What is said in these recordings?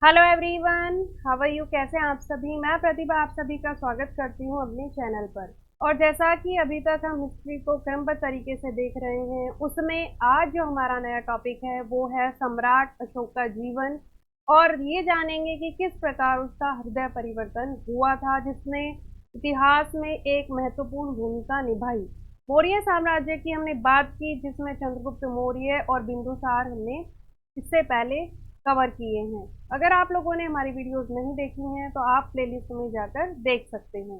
Hello everyone, how are you? कैसे हैं आप सभी? मैं प्रतिभा आप सभी का स्वागत करती हूं अपने चैनल पर। और जैसा कि अभी तक हम हिस्ट्री को क्रमबद्ध तरीके से देख रहे हैं, उसमें आज जो हमारा नया टॉपिक है वो है सम्राट अशोक का जीवन। और ये जानेंगे कि किस प्रकार उसका हृदय परिवर्तन हुआ था, जिसने इतिहास में एक महत्वपूर्ण भूमिका निभाई। मौर्य साम्राज्य की हमने बात की, जिसमें चंद्रगुप्त मौर्य और बिंदुसार हमने इससे पहले कवर किए हैं। अगर आप लोगों ने हमारी वीडियोस नहीं देखी हैं तो आप प्लेलिस्ट में जाकर देख सकते हैं।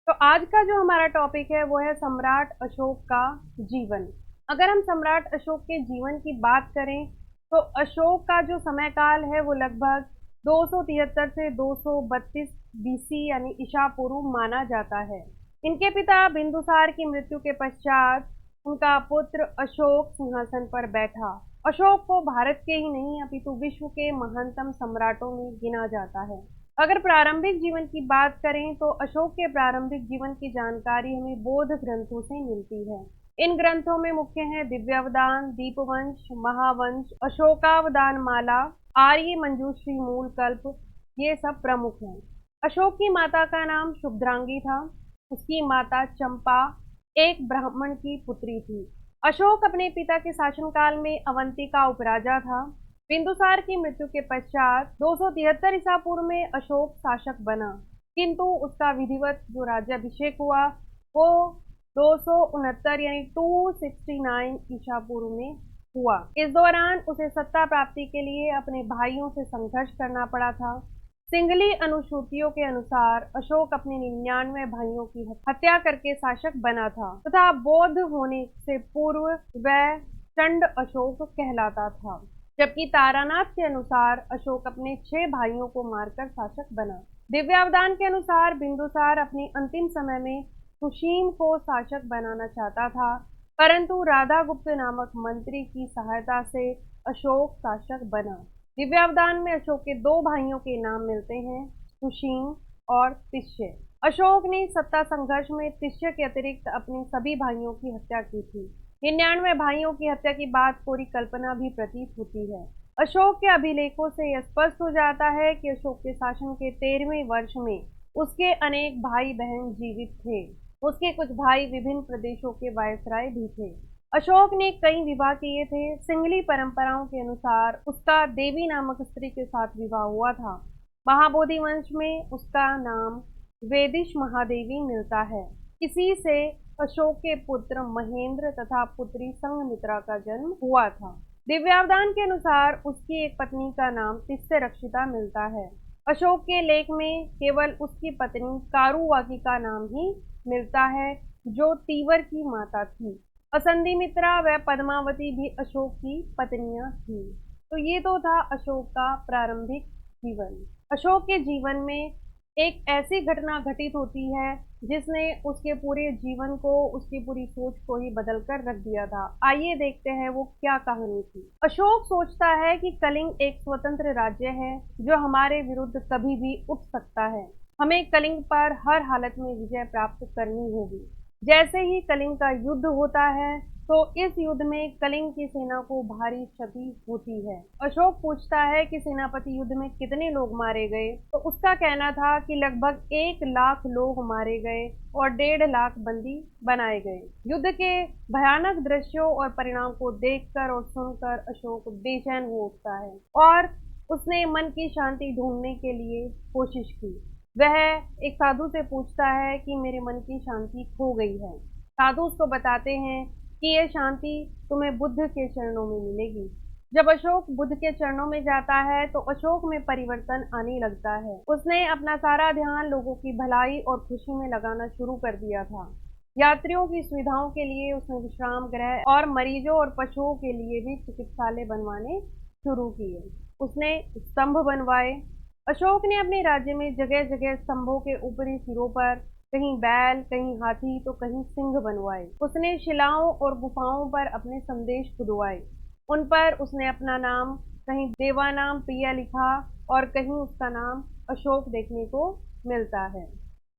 तो आज का जो हमारा टॉपिक है वो है सम्राट अशोक का जीवन। अगर हम सम्राट अशोक के जीवन की बात करें तो अशोक का जो समय काल है वो लगभग 273 से 232 बीसी यानी ईसा पूर्व माना जाता है। इनके पिता बिंदुसार की मृत्यु के पश्चात उनका पुत्र अशोक सिंहासन पर बैठा। अशोक को भारत के ही नहीं अपितु विश्व के महानतम सम्राटों में गिना जाता है। अगर प्रारंभिक जीवन की बात करें तो अशोक के प्रारंभिक जीवन की जानकारी हमें बौद्ध ग्रंथों से मिलती है। इन ग्रंथों में मुख्य हैं दिव्यावदान, दीपवंश, महावंश, अशोकावदान माला, आर्य मंजूश्री, मूल कल्प, ये सब प्रमुख हैं। अशोक की माता का नाम शुभद्रांगी था। उसकी माता चंपा एक ब्राह्मण की पुत्री थी। अशोक अपने पिता के शासनकाल में अवंती का उपराजा था। बिंदुसार की मृत्यु के पश्चात 273 ईसा पूर्व में अशोक शासक बना, किंतु उसका विधिवत जो राज्याभिषेक हुआ वो 269 यानी 269 ईसा पूर्व में हुआ। इस दौरान उसे सत्ता प्राप्ति के लिए अपने भाइयों से संघर्ष करना पड़ा था। सिंघली अनुसूचियों के अनुसार अशोक अपने 99 भाइयों की हत्या करके शासक बना था तथा बौद्ध होने से पूर्व वह चंड अशोक कहलाता था। जबकि तारानाथ के अनुसार अशोक अपने 6 भाइयों को मारकर शासक बना। दिव्यावदान के अनुसार बिंदुसार अपने अंतिम समय में सुशीम को शासक बनाना चाहता था, परंतु राधागुप्त नामक मंत्री की सहायता से अशोक शासक बना। दिव्यावदान में अशोक के 2 भाइयों के नाम मिलते हैं, सुशीम और तिष्य। अशोक ने सत्ता संघर्ष में तिष्य के अतिरिक्त अपने सभी भाइयों की हत्या की थी। 99 भाइयों की हत्या की बात पूरी कल्पना भी प्रतीत होती है। अशोक के अभिलेखों से यह स्पष्ट हो जाता है कि अशोक के शासन के 13वें वर्ष में उसके अनेक भाई बहन जीवित थे। उसके कुछ भाई विभिन्न प्रदेशों के वायसराय भी थे। अशोक ने कई विवाह किए थे। सिंघली परंपराओं के अनुसार उसका देवी नामक स्त्री के साथ विवाह हुआ था। महाबोधि वंश में उसका नाम वेदिश महादेवी मिलता है। इसी से अशोक के पुत्र महेंद्र तथा पुत्री संघमित्रा का जन्म हुआ था। दिव्यावदान के अनुसार उसकी एक पत्नी का नाम तिष्य रक्षिता मिलता है। अशोक के लेख में केवल उसकी पत्नी कारुवाकी का नाम ही मिलता है, जो तीवर की माता थी। असंधिमित्रा व पद्मावती भी अशोक की पत्नियां थीं। तो ये तो था अशोक का प्रारंभिक जीवन। अशोक के जीवन में एक ऐसी घटना घटित होती है जिसने उसके पूरे जीवन को, उसकी पूरी सोच को ही बदल कर रख दिया था। आइए देखते हैं वो क्या कहानी थी। अशोक सोचता है कि कलिंग एक स्वतंत्र राज्य है जो हमारे विरुद्ध कभी भी उठ सकता है। हमें कलिंग पर हर हालत में विजय प्राप्त करनी होगी। जैसे ही कलिंग का युद्ध होता है तो इस युद्ध में कलिंग की सेना को भारी क्षति होती है। अशोक पूछता है कि सेनापति युद्ध में कितने लोग मारे गए, तो उसका कहना था कि लगभग 1 लाख लोग मारे गए और 1.5 लाख बंदी बनाए गए। युद्ध के भयानक दृश्यों और परिणाम को देखकर और सुनकर अशोक बेचैन हो उठता है और उसने मन की शांति ढूंढने के लिए कोशिश की। वह एक साधु से पूछता है कि मेरे मन की शांति खो गई है। साधु उसको बताते हैं कि यह शांति तुम्हें बुद्ध के चरणों में मिलेगी। जब अशोक बुद्ध के चरणों में जाता है तो अशोक में परिवर्तन आने लगता है। उसने अपना सारा ध्यान लोगों की भलाई और खुशी में लगाना शुरू कर दिया था। यात्रियों की सुविधाओं के लिए उसने विश्राम गृह और मरीजों और पशुओं के लिए भी चिकित्सालय बनवाने शुरू किए। उसने स्तंभ बनवाए। अशोक ने अपने राज्य में जगह जगह स्तंभों के ऊपरी सिरों पर कहीं बैल, कहीं हाथी तो कहीं सिंह बनवाए। उसने शिलाओं और गुफाओं पर अपने संदेश खुदवाए। उन पर उसने अपना नाम, कहीं देवानाम प्रिया लिखा और कहीं उसका नाम अशोक देखने को मिलता है।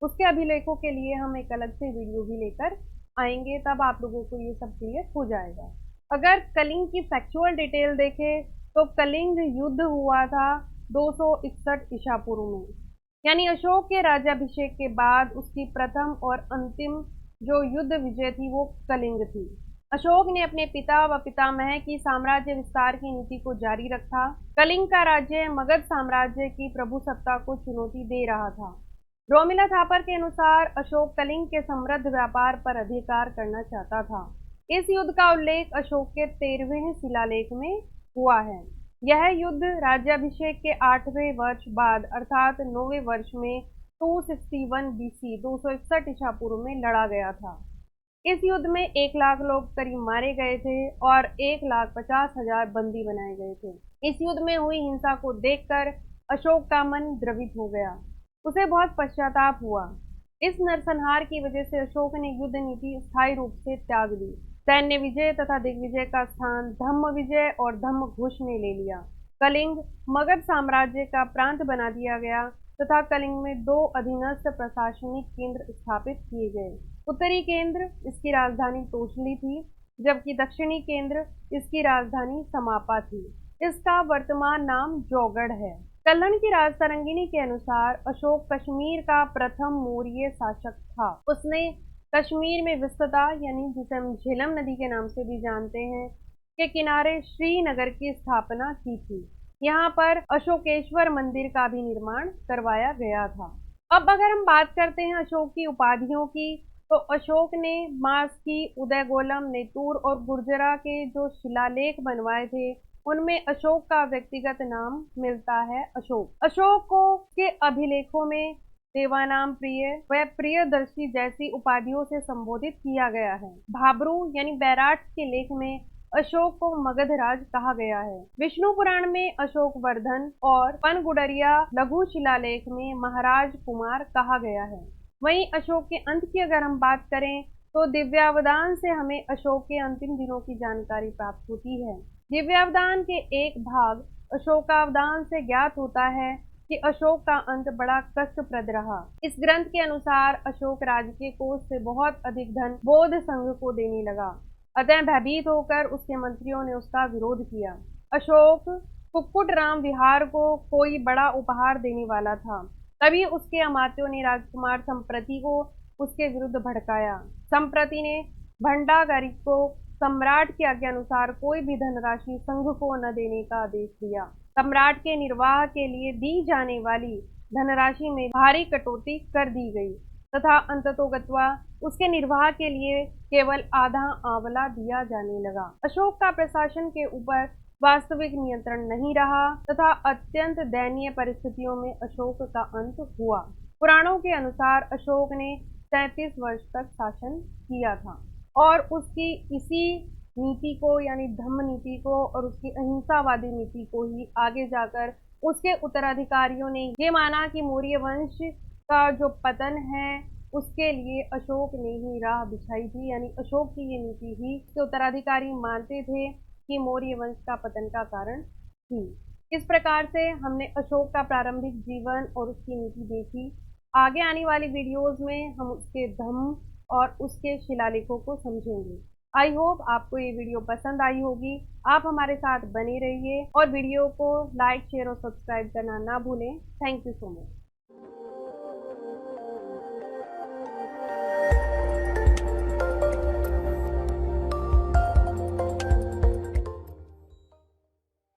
उसके अभिलेखों के लिए हम एक अलग से वीडियो भी लेकर आएंगे, तब आप लोगों को ये सब क्लियर हो जाएगा। अगर कलिंग की फैक्चुअल डिटेल देखें तो कलिंग युद्ध हुआ था 261 ईसा पूर्व में। यानी अशोक के राज्याभिषेक के बाद उसकी प्रथम और अंतिम जो युद्ध विजय थी वो कलिंग थी। अशोक ने अपने पिता व पितामह की साम्राज्य विस्तार की नीति को जारी रखा। कलिंग का राज्य मगध साम्राज्य की प्रभुसत्ता को चुनौती दे रहा था। रोमिला थापर के अनुसार अशोक कलिंग के समृद्ध व्यापार पर अधिकार करना चाहता था। इस युद्ध का उल्लेख अशोक के 13वें शिलालेख में हुआ है। यह युद्ध राज्याभिषेक के 8वें वर्ष बाद अर्थात 9वें वर्ष में 261 बीसी 261 ईसा पूर्व में लड़ा गया था। इस युद्ध में 1 लाख लोग करीब मारे गए थे और 1,50,000 बंदी बनाए गए थे। इस युद्ध में हुई हिंसा को देखकर अशोक का मन द्रवित हो गया। उसे बहुत पश्चाताप हुआ। इस नरसंहार की वजह से अशोक ने युद्ध नीति स्थायी रूप से त्याग दी। सैन्य विजय तथा दिग्विजय का स्थान धम्म विजय और धम्म घोष ने ले लिया। कलिंग मगध साम्राज्य का प्रांत बना दिया गया तथा कलिंग में 2 अधीनस्थ प्रशासनिक केंद्र स्थापित किए गए। उत्तरी केंद्र इसकी राजधानी तोशली थी, जबकि दक्षिणी केंद्र इसकी राजधानी समापा थी। इसका वर्तमान नाम जौगढ़ है। कल्हण की राजतरंगिणी के अनुसार अशोक कश्मीर का प्रथम मौर्य शासक था। उसने कश्मीर में विस्तृता यानी जिसे हम झेलम नदी के नाम से भी जानते हैं के किनारे श्रीनगर की स्थापना की थी। यहाँ पर अशोकेश्वर मंदिर का भी निर्माण करवाया गया था। अब अगर हम बात करते हैं अशोक की उपाधियों की, तो अशोक ने मास्की, उदयगोलम, नेतूर और गुर्जरा के जो शिलालेख बनवाए थे उनमें अशोक का व्यक्तिगत नाम मिलता है अशोक। अशोक को के अभिलेखों में देवानाम प्रिय व प्रियदर्शी जैसी उपाधियों से संबोधित किया गया है। भाब्रू यानी बैराट के लेख में अशोक को मगधराज कहा गया है। विष्णु पुराण में अशोक वर्धन और पनगुडरिया लघु शिलालेख में महाराज कुमार कहा गया है। वहीं अशोक के अंत की अगर हम बात करें तो दिव्यावदान से हमें अशोक के अंतिम दिनों की जानकारी प्राप्त होती है। दिव्यावदान के एक भाग अशोकावदान से ज्ञात होता है कि अशोक का अंत बड़ा कष्टप्रद रहा। इस ग्रंथ के अनुसार अशोक राजकीय कोष से बहुत अधिक धन बौद्ध संघ को देने लगा, अतः भयभीत होकर उसके मंत्रियों ने उसका विरोध किया। अशोक कुक्कुटराम विहार को कोई बड़ा उपहार देने वाला था, तभी उसके अमात्यों ने राजकुमार संप्रति को उसके विरुद्ध भड़काया। संप्रति ने भंडागारी को सम्राट की आज्ञा अनुसार कोई भी धनराशि संघ को न देने का आदेश दिया। सम्राट के निर्वाह के लिए दी जाने वाली धनराशि में भारी कटौती कर दी गई तथा अंततोगत्वा उसके निर्वाह के लिए केवल आधा आंवला दिया जाने लगा। अशोक का प्रशासन के ऊपर वास्तविक नियंत्रण नहीं रहा तथा अत्यंत दयनीय परिस्थितियों में अशोक का अंत हुआ। पुराणों के अनुसार अशोक ने 37 वर्ष तक शासन किया था और उसकी इसी नीति को यानी धम्म नीति को और उसकी अहिंसावादी नीति को ही आगे जाकर उसके उत्तराधिकारियों ने ये माना कि मौर्य वंश का जो पतन है उसके लिए अशोक ने ही राह बिछाई थी। यानी अशोक की ये नीति ही उसके उत्तराधिकारी मानते थे कि मौर्य वंश का पतन का कारण थी। इस प्रकार से हमने अशोक का प्रारंभिक जीवन और उसकी नीति देखी। आगे आने वाली वीडियोस में हम उसके धम्म और उसके शिलालेखों को समझेंगे। आई होप आपको ये वीडियो पसंद आई होगी। आप हमारे साथ बने रहिए और वीडियो को लाइक, शेयर और सब्सक्राइब करना ना भूलें। Thank you so much.